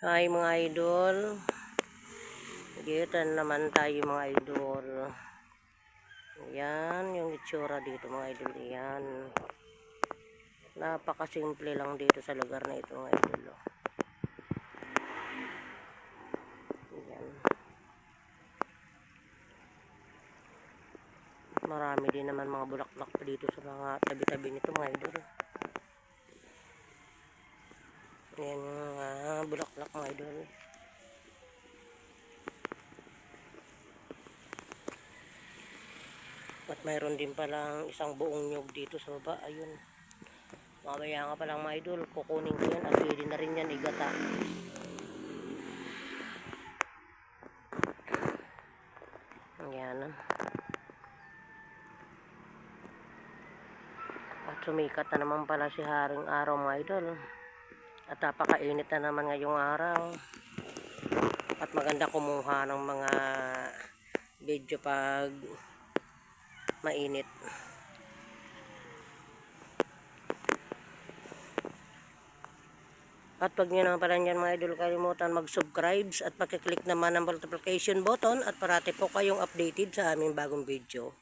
Hi mga idol. Dito naman tayo mga idol. Yan yung itsura dito mga idol. Yan. Napakasimple lang dito sa lugar na ito mga idol. Yan. Marami din naman mga bulaklak pa dito sa mga tabi-tabi nito mga idol. Yan yung mga bulaklak mga idol. At mayroon din palang isang buong nyug dito sa baba. Ayun. Mamaya nga palang mga idol, kukunin ko yan at pwede na rin yan igata. Ayan. At sumikat na naman pala si Haring Araw mga idol. At napakainit na naman ngayong araw. At maganda kumuha ng mga video pag mainit. At pag nyo naman pala nyan mga idol, kalimutan mag-subscribe at pag-click naman ang notification button at parati po kayong updated sa aming bagong video.